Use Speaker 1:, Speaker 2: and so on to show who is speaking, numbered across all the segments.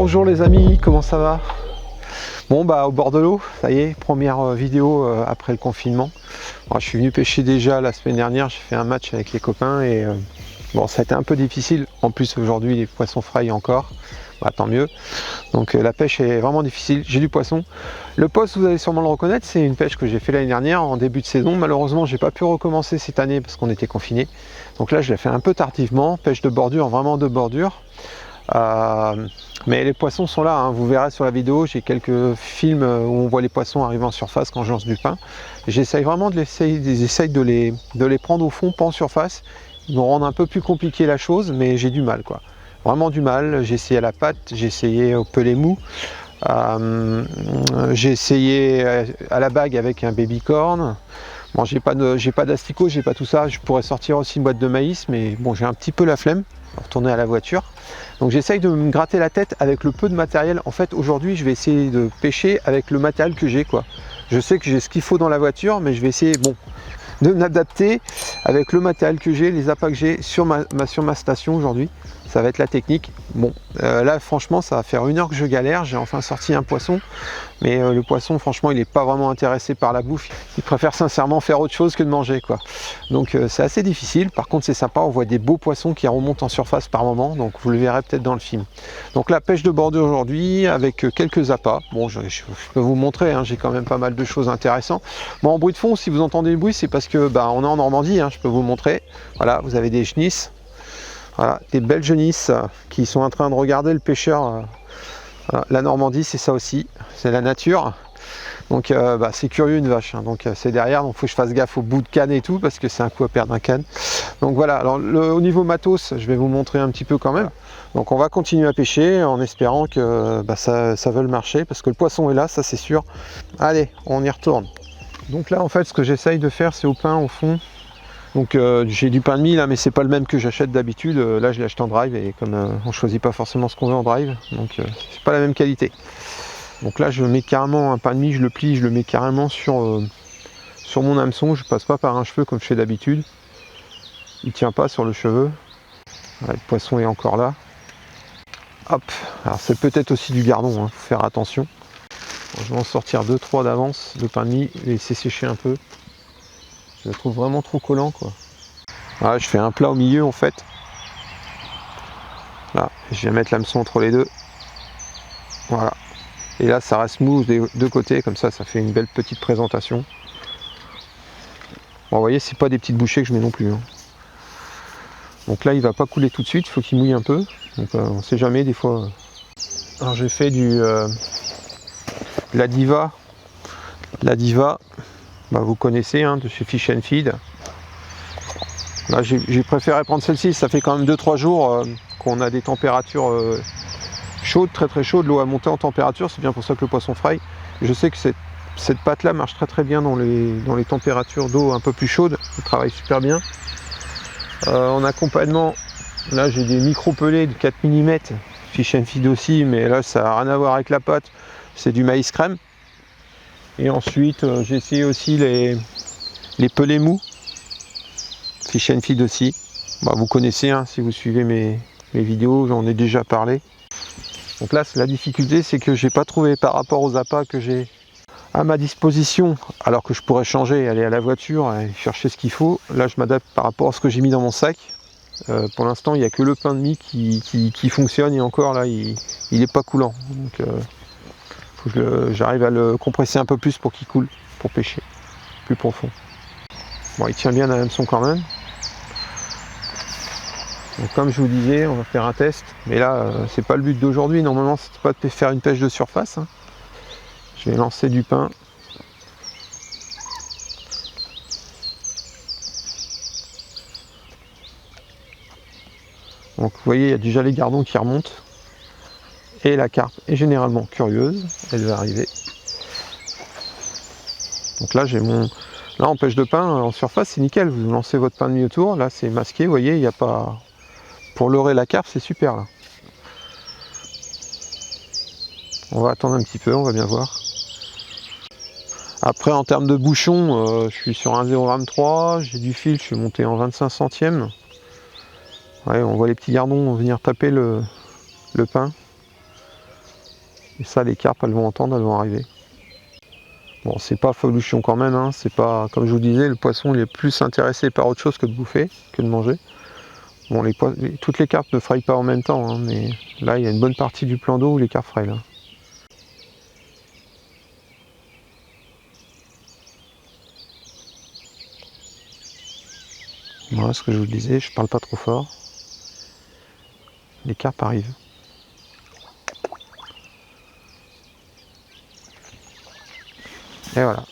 Speaker 1: Bonjour les amis, comment ça va? Bon bah au bord de l'eau, ça y est, première vidéo après le confinement. Alors, je suis venu pêcher déjà la semaine dernière, j'ai fait un match avec les copains et bon ça a été un peu difficile. En plus aujourd'hui les poissons fraillent encore, bah, tant mieux. Donc la pêche est vraiment difficile, j'ai du poisson. Le poste, vous allez sûrement le reconnaître, c'est une pêche que j'ai fait l'année dernière en début de saison. Malheureusement j'ai pas pu recommencer cette année parce qu'on était confinés. Donc là je l'ai fait un peu tardivement, pêche de bordure, vraiment de bordure. Mais les poissons sont là, hein. Vous verrez sur la vidéo, j'ai quelques films où on voit les poissons arriver en surface quand je lance du pain. J'essaye vraiment de les prendre au fond, pas en surface. Ils vont rendre un peu plus compliqué la chose, mais j'ai du mal quoi. Vraiment du mal. J'ai essayé à la patte, j'ai essayé au pelet mou, j'ai essayé à la bague avec un baby corn. Bon, j'ai pas d'asticot, j'ai pas tout ça. Je pourrais sortir aussi une boîte de maïs, mais bon, j'ai un petit peu la flemme de retourner à la voiture. Donc j'essaye de me gratter la tête avec le peu de matériel. En fait, aujourd'hui, je vais essayer de pêcher avec le matériel que j'ai, quoi. Je sais que j'ai ce qu'il faut dans la voiture, mais je vais essayer, bon, de m'adapter avec le matériel que j'ai, les appâts que j'ai sur ma station aujourd'hui. Ça va être la technique. Bon, là franchement ça va faire 1 heure que je galère, j'ai enfin sorti un poisson, mais le poisson franchement il n'est pas vraiment intéressé par la bouffe, il préfère sincèrement faire autre chose que de manger quoi. Donc c'est assez difficile, par contre c'est sympa, on voit des beaux poissons qui remontent en surface par moment, donc vous le verrez peut-être dans le film. Donc la pêche de bordure aujourd'hui avec quelques appâts. Bon je peux vous montrer, hein, j'ai quand même pas mal de choses intéressantes. Bon en bruit de fond, si vous entendez le bruit, c'est parce que bah, on est en Normandie, hein, je peux vous montrer. Voilà, vous avez des genisses. Voilà, des belles genisses qui sont en train de regarder le pêcheur. Voilà, la Normandie, c'est ça aussi, c'est la nature. Donc bah, c'est curieux une vache, hein. Donc c'est derrière, donc il faut que je fasse gaffe au bout de canne et tout, parce que c'est un coup à perdre un canne. Donc voilà, alors au niveau matos, je vais vous montrer un petit peu quand même. Donc on va continuer à pêcher en espérant que bah, ça veuille marcher, parce que le poisson est là, ça c'est sûr. Allez, on y retourne. Donc là en fait, ce que j'essaye de faire, c'est au pain au fond. Donc j'ai du pain de mie là, mais c'est pas le même que j'achète d'habitude. Là je l'ai acheté en drive et comme on choisit pas forcément ce qu'on veut en drive, donc c'est pas la même qualité. Donc là je mets carrément un pain de mie, je le plie, je le mets carrément sur mon hameçon, je passe pas par un cheveu comme je fais d'habitude. Il tient pas sur le cheveu. Voilà, le poisson est encore là. Hop, alors c'est peut-être aussi du gardon, hein, faut faire attention. Bon, je vais en sortir 2-3 d'avance de pain de mie, laisser sécher un peu. Je le trouve vraiment trop collant quoi. Voilà, je fais un plat au milieu en fait. Là, je vais mettre l'hameçon entre les deux. Voilà. Et là, ça reste mou des deux côtés, comme ça fait une belle petite présentation. Bon, vous voyez, c'est pas des petites bouchées que je mets non plus, hein. Donc là, il va pas couler tout de suite, il faut qu'il mouille un peu. Donc on sait jamais, des fois. Alors j'ai fait la Diva. La Diva, bah, vous connaissez, hein, de chez Fish and Feed. Là, j'ai préféré prendre celle-ci, ça fait quand même 2-3 jours qu'on a des températures chaudes, très très chaudes, l'eau a monté en température, c'est bien pour ça que le poisson fraille. Je sais que cette pâte là marche très très bien dans les températures d'eau un peu plus chaudes, elle travaille super bien. En accompagnement, là j'ai des micro-pelés de 4 mm, Fish and Feed aussi, mais là ça n'a rien à voir avec la pâte, c'est du maïs crème. Et ensuite j'ai essayé aussi les pelés mous, Fish and Feed aussi. Bah, vous connaissez, hein, si vous suivez mes vidéos, j'en ai déjà parlé. Donc là, la difficulté, c'est que j'ai pas trouvé par rapport aux appâts que j'ai à ma disposition, alors que je pourrais changer, aller à la voiture et chercher ce qu'il faut. Là, je m'adapte par rapport à ce que j'ai mis dans mon sac. Pour l'instant, il n'y a que le pain de mie qui fonctionne et encore là, il n'est pas coulant. Donc, faut que j'arrive à le compresser un peu plus pour qu'il coule, pour pêcher plus profond. Bon, il tient bien à l'hameçon quand même. Donc comme je vous disais, on va faire un test, mais là c'est pas le but d'aujourd'hui, normalement c'est pas de faire une pêche de surface, hein. Je vais lancer du pain. Donc vous voyez, il y a déjà les gardons qui remontent, et la carpe est généralement curieuse, elle va arriver. Donc là j'ai là en pêche de pain en surface c'est nickel, vous lancez votre pain de mie autour, là c'est masqué, vous voyez, il n'y a pas... Pour leurrer la carpe, c'est super là. On va attendre un petit peu, on va bien voir. Après en termes de bouchon, je suis sur un 0,23, j'ai du fil, je suis monté en 25 centièmes. Ouais, on voit les petits gardons venir taper le pain. Et ça, les carpes, elles vont entendre, elles vont arriver. Bon, c'est pas folution quand même, hein. C'est pas, comme je vous disais, le poisson il est plus intéressé par autre chose que de bouffer, que de manger. Bon, toutes les carpes ne frayent pas en même temps, hein, mais là, il y a une bonne partie du plan d'eau où les carpes frayent, là. Voilà ce que je vous disais, je parle pas trop fort. Les carpes arrivent. Et voilà.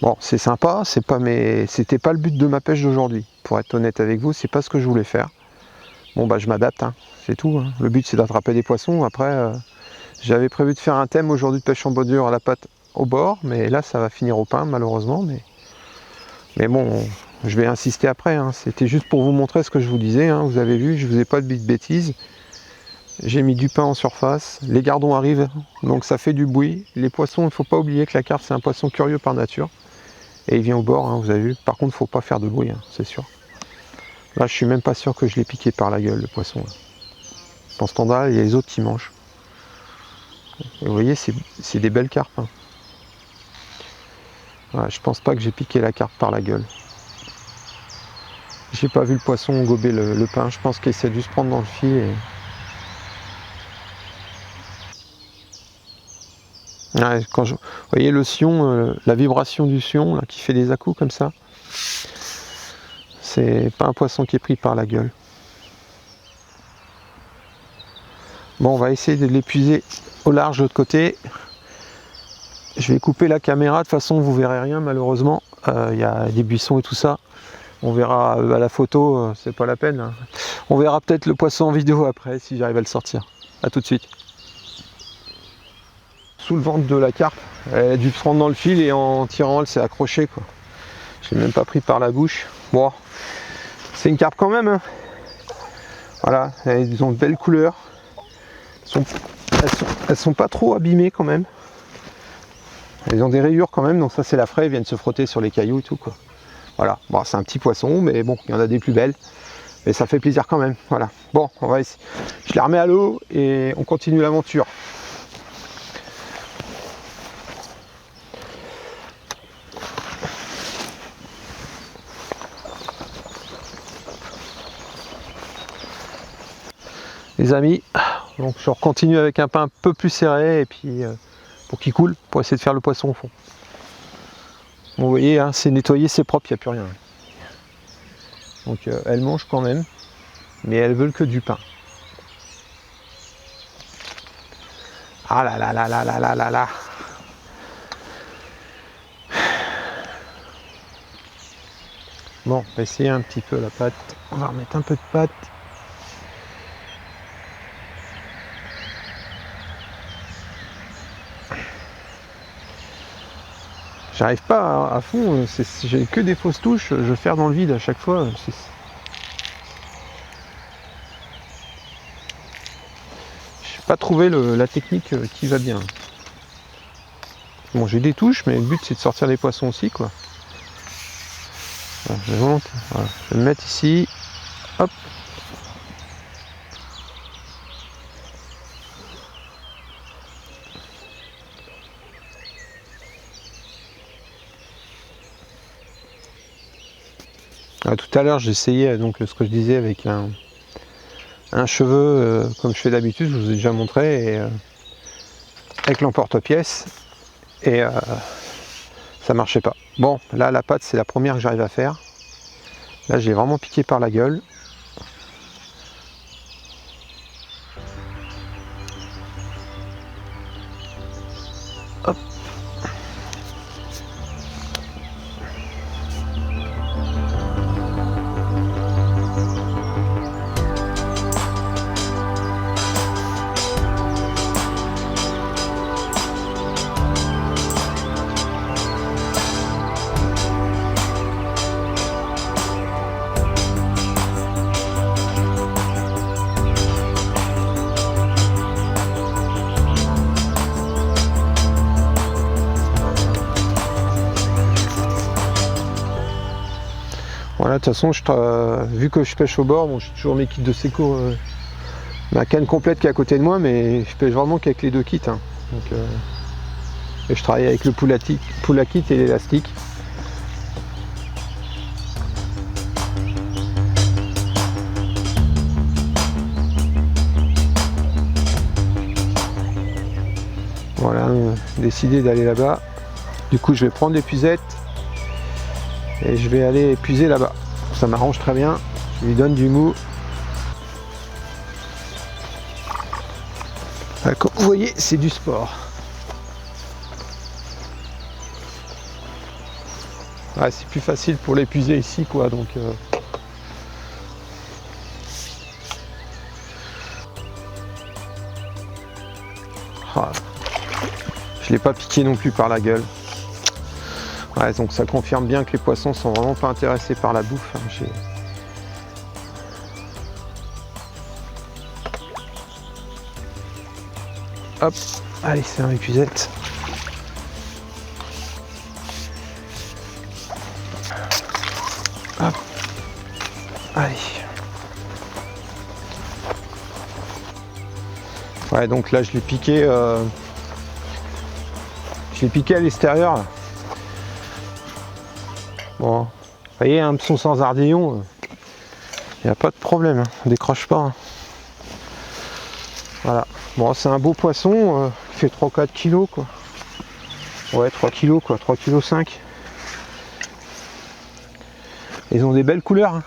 Speaker 1: Bon, c'est sympa, c'était pas le but de ma pêche d'aujourd'hui. Pour être honnête avec vous, c'est pas ce que je voulais faire. Bon bah je m'adapte, hein, c'est tout. Hein. Le but c'est d'attraper des poissons. Après, j'avais prévu de faire un thème aujourd'hui de pêche en bordure à la patte au bord, mais là ça va finir au pain malheureusement. Mais bon, je vais insister après. Hein. C'était juste pour vous montrer ce que je vous disais. Hein. Vous avez vu, je vous ai pas dit de bêtises. J'ai mis du pain en surface, les gardons arrivent, donc ça fait du bruit. Les poissons, il ne faut pas oublier que la carpe c'est un poisson curieux par nature. Et il vient au bord, hein, vous avez vu. Par contre, il ne faut pas faire de bruit, hein, c'est sûr. Là, je suis même pas sûr que je l'ai piqué par la gueule, le poisson. Là. Dans ce temps-là, il y a les autres qui mangent. Et vous voyez, c'est des belles carpes. Hein. Voilà, je pense pas que j'ai piqué la carpe par la gueule. J'ai pas vu le poisson gober le pain. Je pense qu'il essaie de se prendre dans le fil. Ouais, vous voyez le sion, la vibration du sion là, qui fait des à-coups comme ça, c'est pas un poisson qui est pris par la gueule. Bon, on va essayer de l'épuiser au large de l'autre côté. Je vais couper la caméra, de toute façon vous verrez rien malheureusement. Il y a des buissons et tout ça. On verra à la photo, c'est pas la peine. Hein. On verra peut-être le poisson en vidéo après si j'arrive à le sortir. A tout de suite. Sous le ventre de la carpe, elle a dû se prendre dans le fil et en tirant elle s'est accrochée quoi. Je l'ai même pas pris par la bouche. Bon, c'est une carpe quand même. Hein. Voilà, elles ont de belles couleurs. Elles sont pas trop abîmées quand même. Elles ont des rayures quand même, donc ça c'est la fraie, elles viennent se frotter sur les cailloux et tout quoi. Voilà, bon, c'est un petit poisson, mais bon, il y en a des plus belles. Mais ça fait plaisir quand même. Voilà. Bon, on va essayer. Je les remets à l'eau et on continue l'aventure. Les amis, donc je continue avec un pain un peu plus serré et puis pour qu'il coule, pour essayer de faire le poisson au fond. Bon, vous voyez, hein, c'est nettoyé, c'est propre, il n'y a plus rien. Donc elles mangent quand même, mais elles veulent que du pain. Ah là là là là là là là là. Bon, on va essayer un petit peu la pâte. On va remettre un peu de pâte. J'arrive pas à fond, j'ai que des fausses touches, je ferme dans le vide à chaque fois. Je n'ai pas trouvé la technique qui va bien. Bon, j'ai des touches, mais le but c'est de sortir les poissons aussi, quoi. Voilà, je vais le mettre ici. Hop. Tout à l'heure j'ai essayé donc ce que je disais avec un cheveu comme je fais d'habitude, je vous ai déjà montré, et, avec l'emporte-pièce et ça marchait pas. Bon, là la pâte c'est la première que j'arrive à faire. Là j'ai vraiment piqué par la gueule. Hop. Voilà, de toute façon, vu que je pêche au bord, bon, j'ai toujours mes kits de secours ma canne complète qui est à côté de moi, mais je pêche vraiment qu'avec les 2 kits. Hein. Donc, et je travaille avec le Pula Kit et l'élastique. Voilà, décidé d'aller là-bas. Du coup, je vais prendre l'épuisette et je vais aller épuiser là-bas. Ça m'arrange très bien. Je lui donne du mou. Comme vous voyez, c'est du sport. Ouais, c'est plus facile pour l'épuiser ici, quoi. Donc, je l'ai pas piqué non plus par la gueule. Ouais, donc ça confirme bien que les poissons sont vraiment pas intéressés par la bouffe. Hein. Hop, allez, c'est un épuisette. Hop, allez. Ouais, donc là je l'ai piqué. Je l'ai piqué à l'extérieur. Bon, vous voyez, un hameçon sans ardillon, il n'y a pas de problème, hein, on décroche pas. Hein. Voilà. Bon, c'est un beau poisson, il fait 3-4 kg quoi. Ouais, 3 kg quoi, 3,5 kg. Ils ont des belles couleurs. Hein.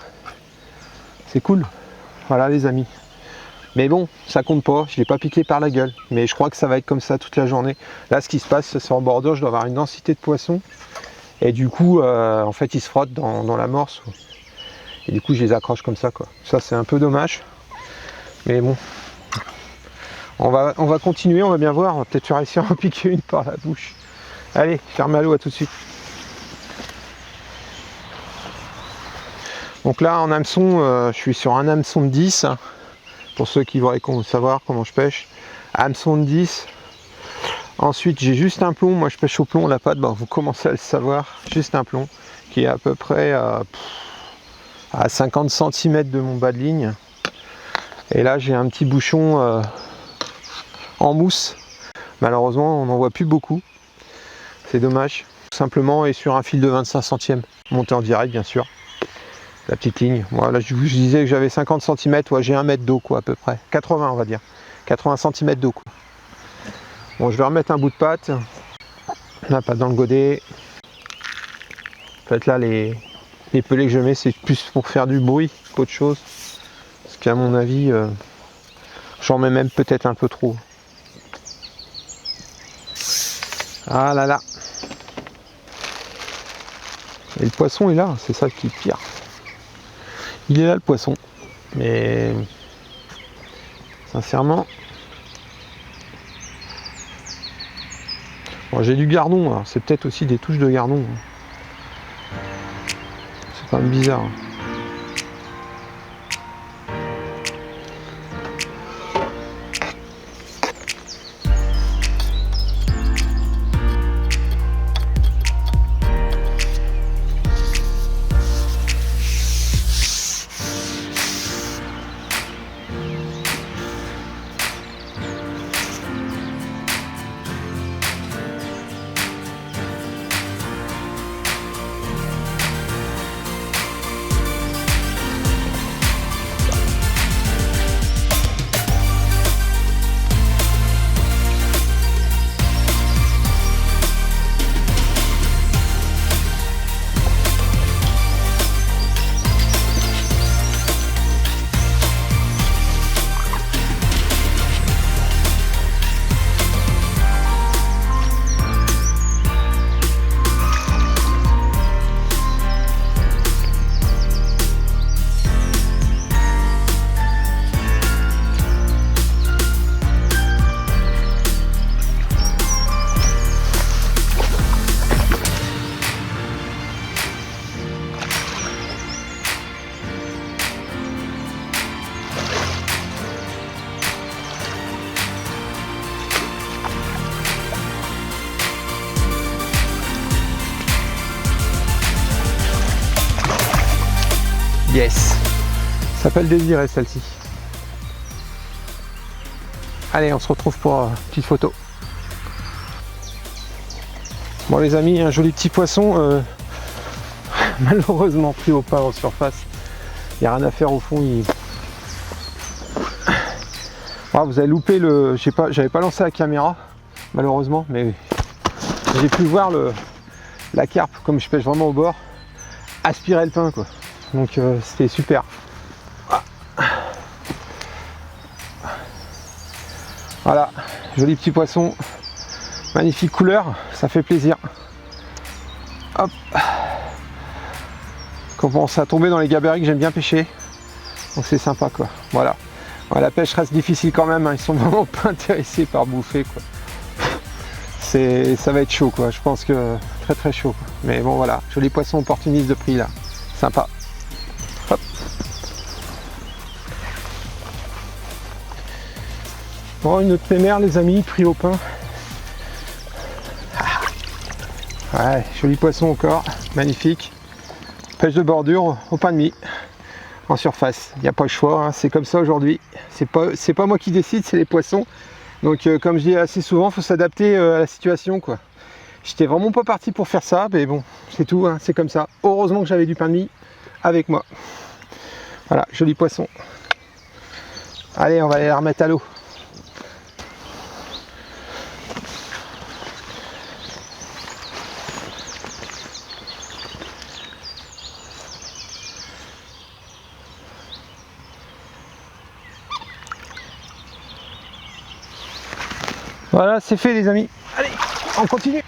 Speaker 1: C'est cool. Voilà les amis. Mais bon, ça compte pas, je l'ai pas piqué par la gueule. Mais je crois que ça va être comme ça toute la journée. Là, ce qui se passe, c'est en bordure, je dois avoir une densité de poissons. Et du coup, en fait, ils se frottent dans l'amorce. Et du coup, je les accroche comme ça, quoi. Ça, c'est un peu dommage. Mais bon. On va continuer, on va bien voir. On va peut-être réussir à en piquer une par la bouche. Allez, ferme à l'eau, à tout de suite. Donc là, en hameçon, je suis sur un hameçon de 10. Pour ceux qui voudraient savoir comment je pêche. Hameçon de 10. Ensuite, j'ai juste un plomb. Moi, je pêche au plomb, la patte, vous commencez à le savoir. Juste un plomb qui est à peu près à 50 cm de mon bas de ligne. Et là, j'ai un petit bouchon en mousse. Malheureusement, on n'en voit plus beaucoup. C'est dommage. Tout simplement, et sur un fil de 25 centièmes. Monté en direct, bien sûr. La petite ligne. Voilà, je vous disais que j'avais 50 cm. Ouais, j'ai 1 mètre d'eau, quoi, à peu près. 80, on va dire. 80 cm d'eau, quoi. Bon, je vais remettre un bout de pâte. La pâte dans le godet. En fait, là, les pelets que je mets, c'est plus pour faire du bruit qu'autre chose. Parce qu'à mon avis, j'en mets même peut-être un peu trop. Ah là là. Et le poisson est là, c'est ça qui est pire. Il est là, le poisson. Mais sincèrement... Bon, j'ai du gardon, c'est peut-être aussi des touches de gardon. C'est quand même bizarre. Yes, ça s'appelle Désiré celle-ci. Allez, on se retrouve pour une petite photo. Bon les amis, un joli petit poisson, malheureusement pris au pas en surface. Il n'y a rien à faire au fond. Ah, vous avez loupé le... J'avais pas lancé la caméra, malheureusement, mais j'ai pu voir la carpe, comme je pêche vraiment au bord, aspirer le pain, quoi. Donc c'était super. Ah. Voilà, joli petit poisson, magnifique couleur, ça fait plaisir. Hop. Commence à tomber dans les gabarits que j'aime bien pêcher, donc c'est sympa, quoi. Voilà. Ouais, la pêche reste difficile quand même, hein. Ils sont vraiment pas intéressés par bouffer, quoi. Ça va être chaud, quoi. Je pense que très chaud, quoi. Mais bon voilà, joli poisson opportuniste de prix là, sympa. Hop. Bon, une autre mémère les amis, pris au pain. Ouais, joli poisson encore, magnifique. Pêche de bordure au pain de mie. En surface, il n'y a pas le choix, hein. C'est comme ça aujourd'hui. C'est pas moi qui décide, c'est les poissons. Donc comme je dis assez souvent, il faut s'adapter à la situation, quoi. J'étais vraiment pas parti pour faire ça, mais bon, c'est tout, hein. C'est comme ça. Heureusement que j'avais du pain de mie avec moi. Voilà, joli poisson. Allez, on va aller la remettre à l'eau. Voilà, c'est fait les amis. Allez, on continue.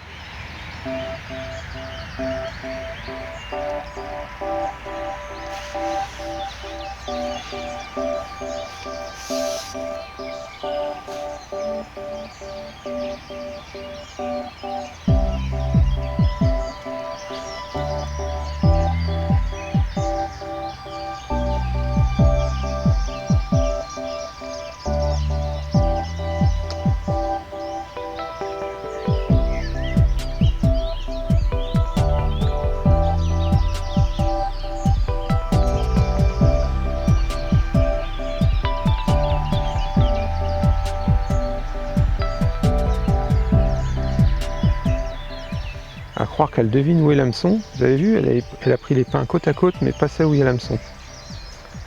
Speaker 1: À croire qu'elle devine où est l'hameçon. Vous avez vu, elle a pris les pains côte à côte, mais pas ça où il y a l'hameçon.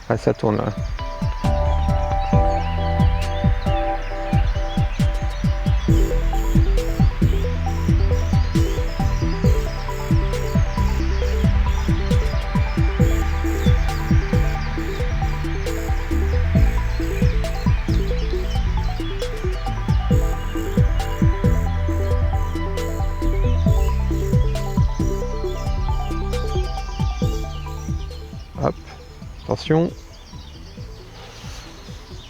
Speaker 1: Ah, ça tourne là. Hop, attention,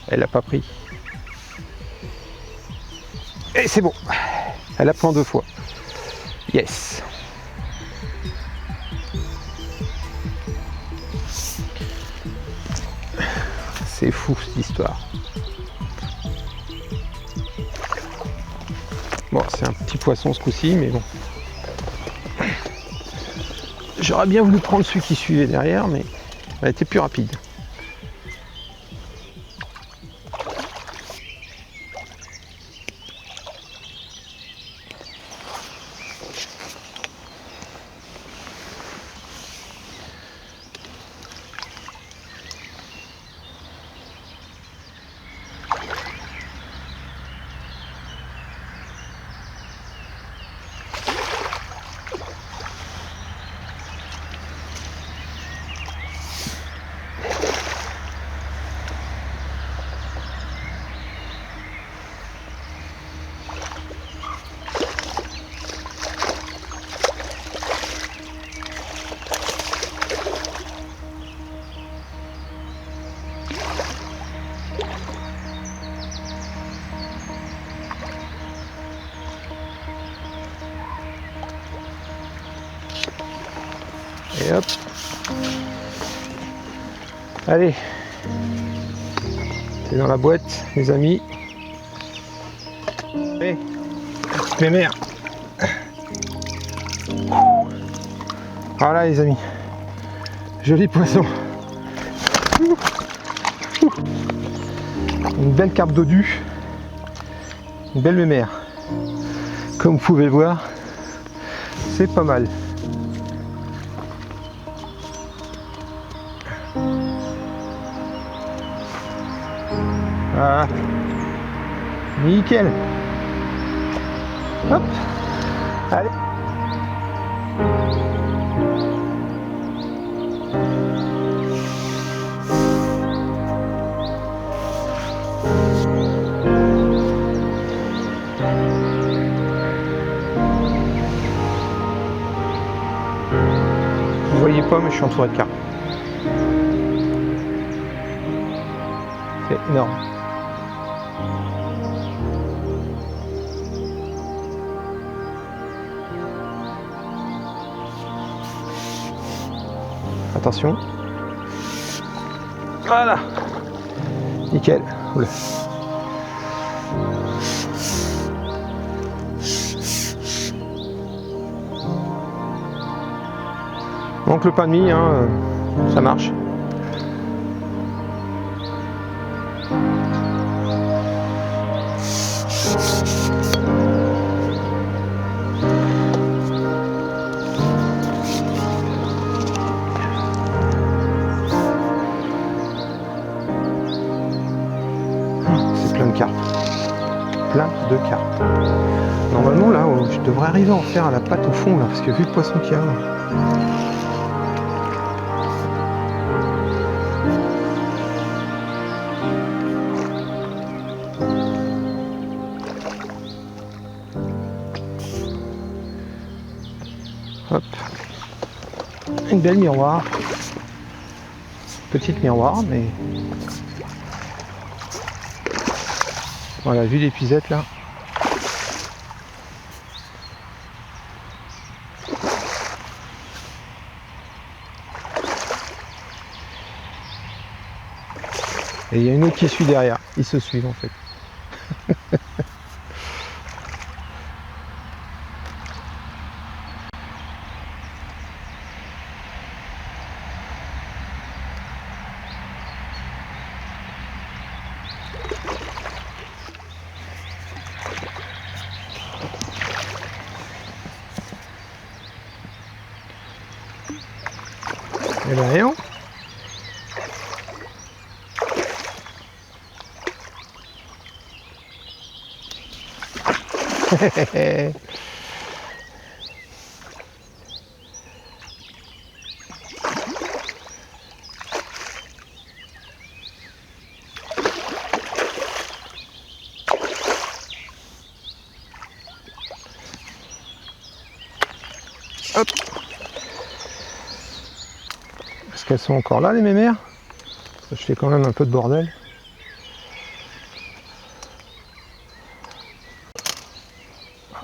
Speaker 1: elle n'a pas pris. Et c'est bon, elle a pris 2 fois. Yes. C'est fou cette histoire. Bon, c'est un petit poisson ce coup-ci, mais bon. J'aurais bien voulu prendre celui qui suivait derrière, mais elle était plus rapide. Et hop. Allez. C'est dans la boîte, les amis. Allez, petite mémère. Voilà les amis. Joli poisson. Une belle carpe dodu. Une belle mémère. Comme vous pouvez le voir, c'est pas mal. Voilà. Nickel. Hop. Allez. Vous voyez pas, mais je suis entouré de carpes. C'est énorme. Attention. Voilà. Nickel. Oula. Donc le pain de mie, hein, ça marche. C'est plein de cartes. Plein de cartes. Normalement là, je devrais arriver à en faire à la pâte au fond là, parce que vu le poisson qu'il y a. Hop. Une belle miroir. Petite miroir, mais voilà, vue d'épuisette là. Et il y a une autre qui suit derrière. Ils se suivent en fait. Et ben rien. Hop. Est-ce qu'elles sont encore là les mémères? Je fais quand même un peu de bordel.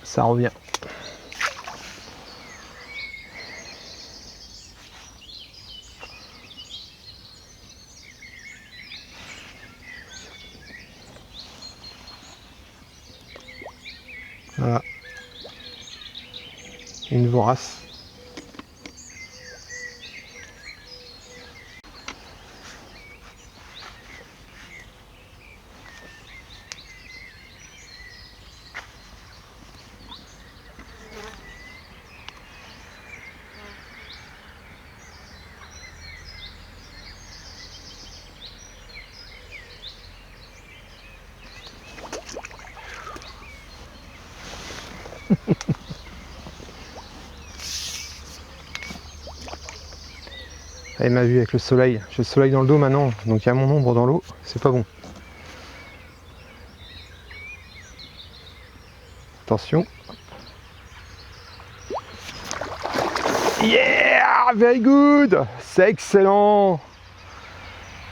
Speaker 1: Ça revient. Voilà. Une vorace. Elle m'a vu avec le soleil. J'ai le soleil dans le dos maintenant, donc il y a mon ombre dans l'eau, c'est pas bon. Attention. Yeah, very good. C'est excellent.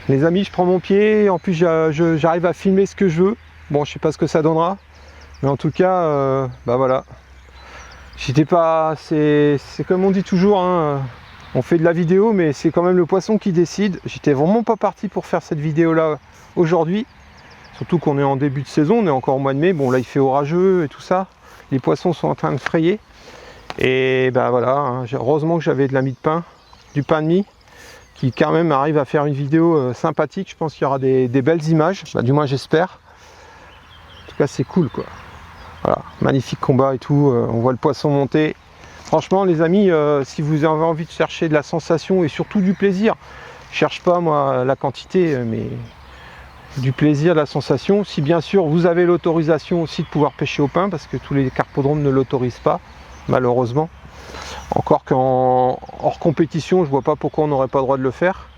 Speaker 1: Les amis, je prends mon pied, en plus j'arrive à filmer ce que je veux. Bon, je sais pas ce que ça donnera, mais en tout cas, bah voilà. J'étais pas, c'est comme on dit toujours, hein, on fait de la vidéo, mais c'est quand même le poisson qui décide. J'étais vraiment pas parti pour faire cette vidéo là aujourd'hui, surtout qu'on est en début de saison, on est encore au mois de mai. Bon là il fait orageux et tout ça, les poissons sont en train de frayer, et bah voilà, hein, heureusement que j'avais de la mie de pain, du pain de mie, qui quand même arrive à faire une vidéo sympathique. Je pense qu'il y aura des belles images, bah, du moins j'espère. En tout cas c'est cool quoi. Voilà, magnifique combat et tout, on voit le poisson monter. Franchement les amis, si vous avez envie de chercher de la sensation et surtout du plaisir, je cherche pas moi la quantité, mais du plaisir, de la sensation. Si bien sûr vous avez l'autorisation aussi de pouvoir pêcher au pain, parce que tous les carpodromes ne l'autorisent pas, malheureusement. Encore qu'en hors compétition, je vois pas pourquoi on n'aurait pas le droit de le faire.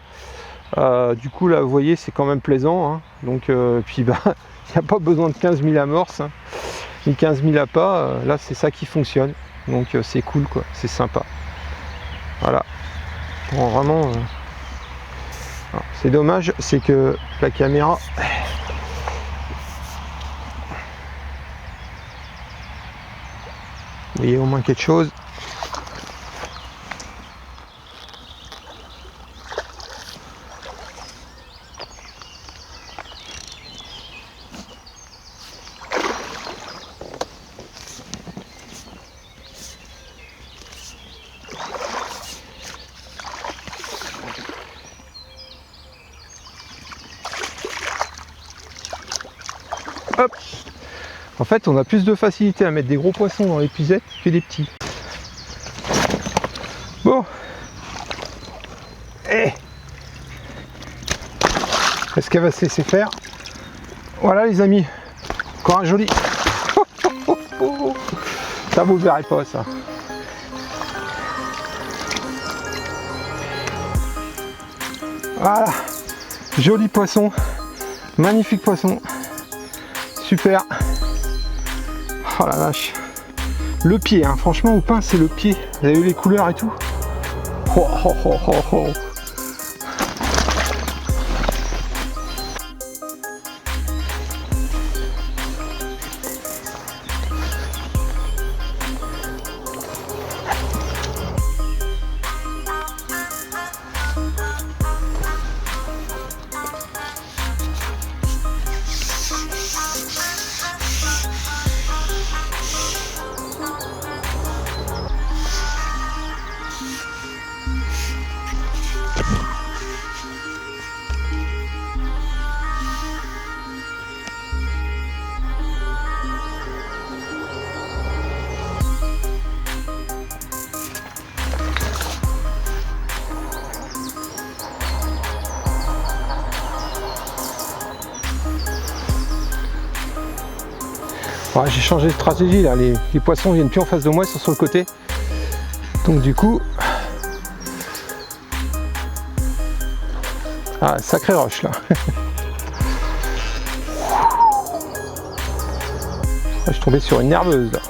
Speaker 1: Du coup là vous voyez c'est quand même plaisant, hein. Donc puis bah il n'y a pas besoin de 15 000 amorces, hein, ni 15 000 appâts, là c'est ça qui fonctionne, donc c'est cool quoi, c'est sympa. Voilà, bon, vraiment c'est dommage, c'est que la caméra vous voyez au moins quelque chose. Hop. En fait, on a plus de facilité à mettre des gros poissons dans l'épuisette que des petits. Bon. Est-ce qu'elle va se laisser faire? Voilà les amis. Encore un joli. Ça vous verrez pas ça. Voilà. Joli poisson. Magnifique poisson. Super. Oh la vache. Le pied, hein. Franchement au pain c'est le pied. Vous avez vu les couleurs et tout. Oh, oh, oh, oh, oh. Ouais, j'ai changé de stratégie là, les poissons viennent plus en face de moi, ils sont sur le côté. Donc du coup... Ah, sacré roche là. Je suis tombé sur une nerveuse là.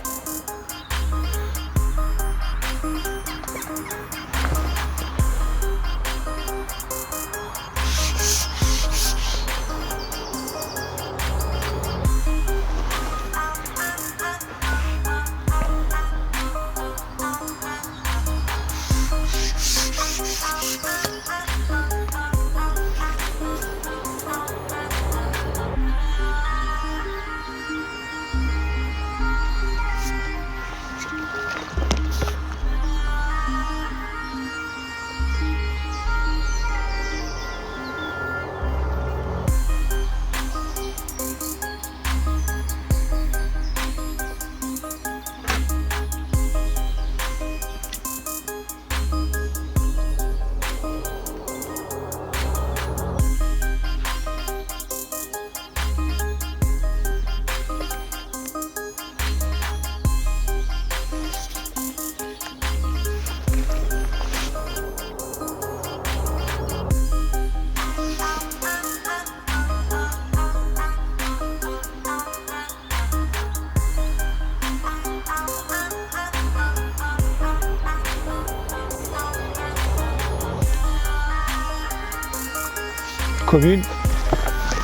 Speaker 1: Commune,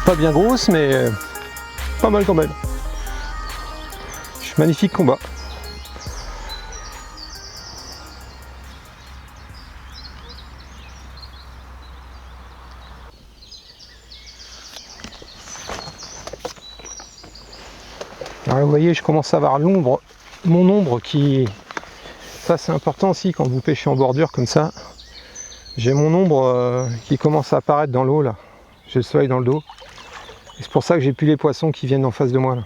Speaker 1: pas bien grosse mais pas mal quand même. Magnifique combat. Alors vous voyez, je commence à avoir l'ombre, mon ombre qui... Ça c'est important aussi quand vous pêchez en bordure comme ça. J'ai mon ombre qui commence à apparaître dans l'eau là. J'ai le soleil dans le dos. Et c'est pour ça que j'ai plus les poissons qui viennent en face de moi là.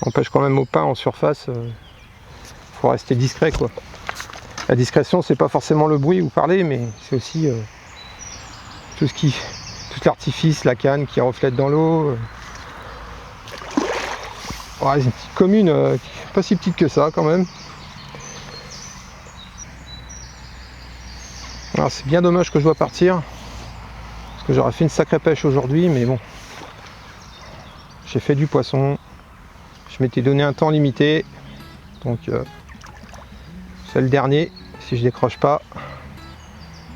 Speaker 1: Empêche quand même au pain en surface, faut rester discret quoi. La discrétion, c'est pas forcément le bruit ou parler, mais c'est aussi tout l'artifice, la canne qui reflète dans l'eau. Ouais, c'est une petite commune, pas si petite que ça quand même. Alors c'est bien dommage que je dois partir, parce que j'aurais fait une sacrée pêche aujourd'hui, mais bon. J'ai fait du poisson, je m'étais donné un temps limité, donc c'est le dernier, si je décroche pas,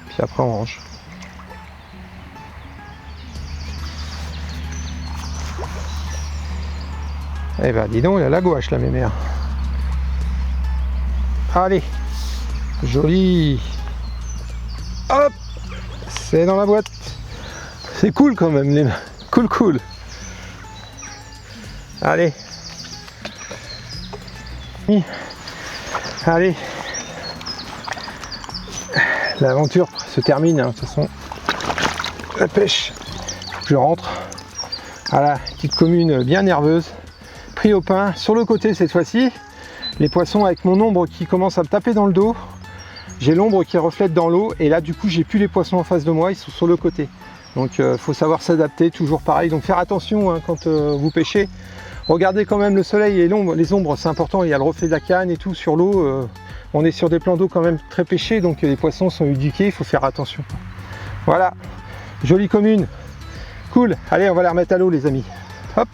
Speaker 1: puis après on range. Eh ben dis donc, il a la gouache la mémère. Allez, joli. Hop, c'est dans la boîte. C'est cool quand même les mains. Cool. Allez. Allez. L'aventure se termine, hein. De toute façon. La pêche. Je rentre. Voilà, petite commune bien nerveuse. Pris au pain sur le côté cette fois-ci. Les poissons avec mon ombre qui commence à me taper dans le dos. J'ai l'ombre qui reflète dans l'eau et là du coup j'ai plus les poissons en face de moi, ils sont sur le côté. Donc faut savoir s'adapter, toujours pareil. Donc faire attention hein, quand vous pêchez. Regardez quand même le soleil et l'ombre. Les ombres c'est important, il y a le reflet de la canne et tout sur l'eau. On est sur des plans d'eau quand même très pêchés, donc les poissons sont éduqués, il faut faire attention. Voilà, jolie commune. Cool, allez on va la remettre à l'eau les amis. Hop.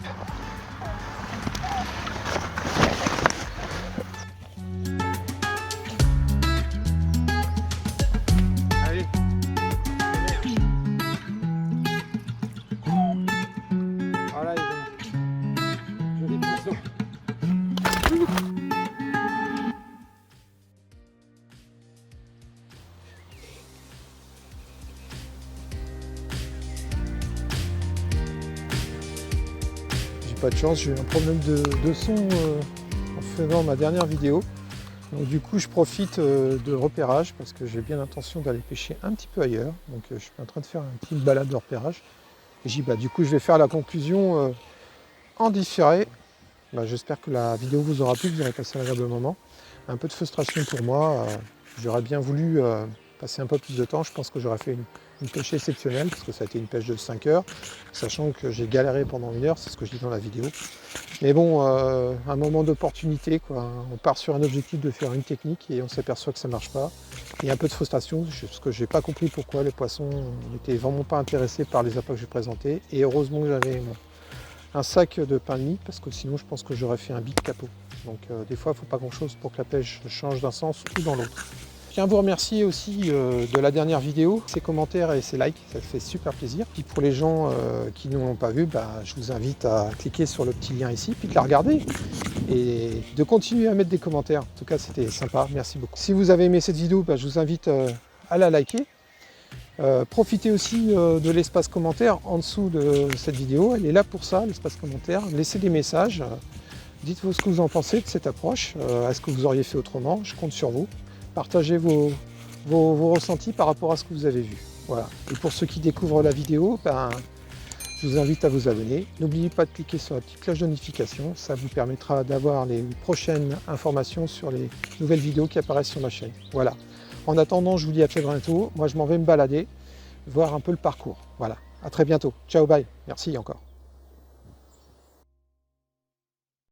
Speaker 1: Voilà les amis, joli poisson. J'ai pas de chance, j'ai eu un problème de son en faisant ma dernière vidéo. Donc du coup je profite de repérage parce que j'ai bien l'intention d'aller pêcher un petit peu ailleurs. Donc je suis en train de faire une petite balade de repérage. Et j'ai du coup je vais faire la conclusion en différé. J'espère que la vidéo vous aura plu, que vous aurez passé un agréable moment. Un peu de frustration pour moi. J'aurais bien voulu passer un peu plus de temps. Je pense que j'aurais fait une pêche exceptionnelle parce que ça a été une pêche de 5 heures, sachant que j'ai galéré pendant 1 heure, c'est ce que je dis dans la vidéo. Mais bon, un moment d'opportunité, quoi. On part sur un objectif de faire une technique et on s'aperçoit que ça ne marche pas. Il y a un peu de frustration parce que j'ai pas compris pourquoi les poissons n'étaient vraiment pas intéressés par les appâts que j'ai présentés. Et heureusement que j'avais un sac de pain de mie parce que sinon je pense que j'aurais fait un big capot. Donc des fois il ne faut pas grand chose pour que la pêche change d'un sens ou dans l'autre. Je tiens à vous remercier aussi de la dernière vidéo, ses commentaires et ses likes, ça fait super plaisir. Puis pour les gens qui ne l'ont pas vu, je vous invite à cliquer sur le petit lien ici, puis de la regarder et de continuer à mettre des commentaires. En tout cas c'était sympa, merci beaucoup. Si vous avez aimé cette vidéo, je vous invite à la liker. Profitez aussi de l'espace commentaire en dessous de cette vidéo, elle est là pour ça, l'espace commentaire. Laissez des messages, dites-vous ce que vous en pensez de cette approche, est-ce que vous auriez fait autrement, je compte sur vous. Partagez vos ressentis par rapport à ce que vous avez vu. Voilà. Et pour ceux qui découvrent la vidéo, je vous invite à vous abonner. N'oubliez pas de cliquer sur la petite cloche de notification, ça vous permettra d'avoir les prochaines informations sur les nouvelles vidéos qui apparaissent sur ma chaîne. Voilà. En attendant, je vous dis à très bientôt. Moi, je m'en vais me balader, voir un peu le parcours. Voilà. À très bientôt. Ciao, bye. Merci encore.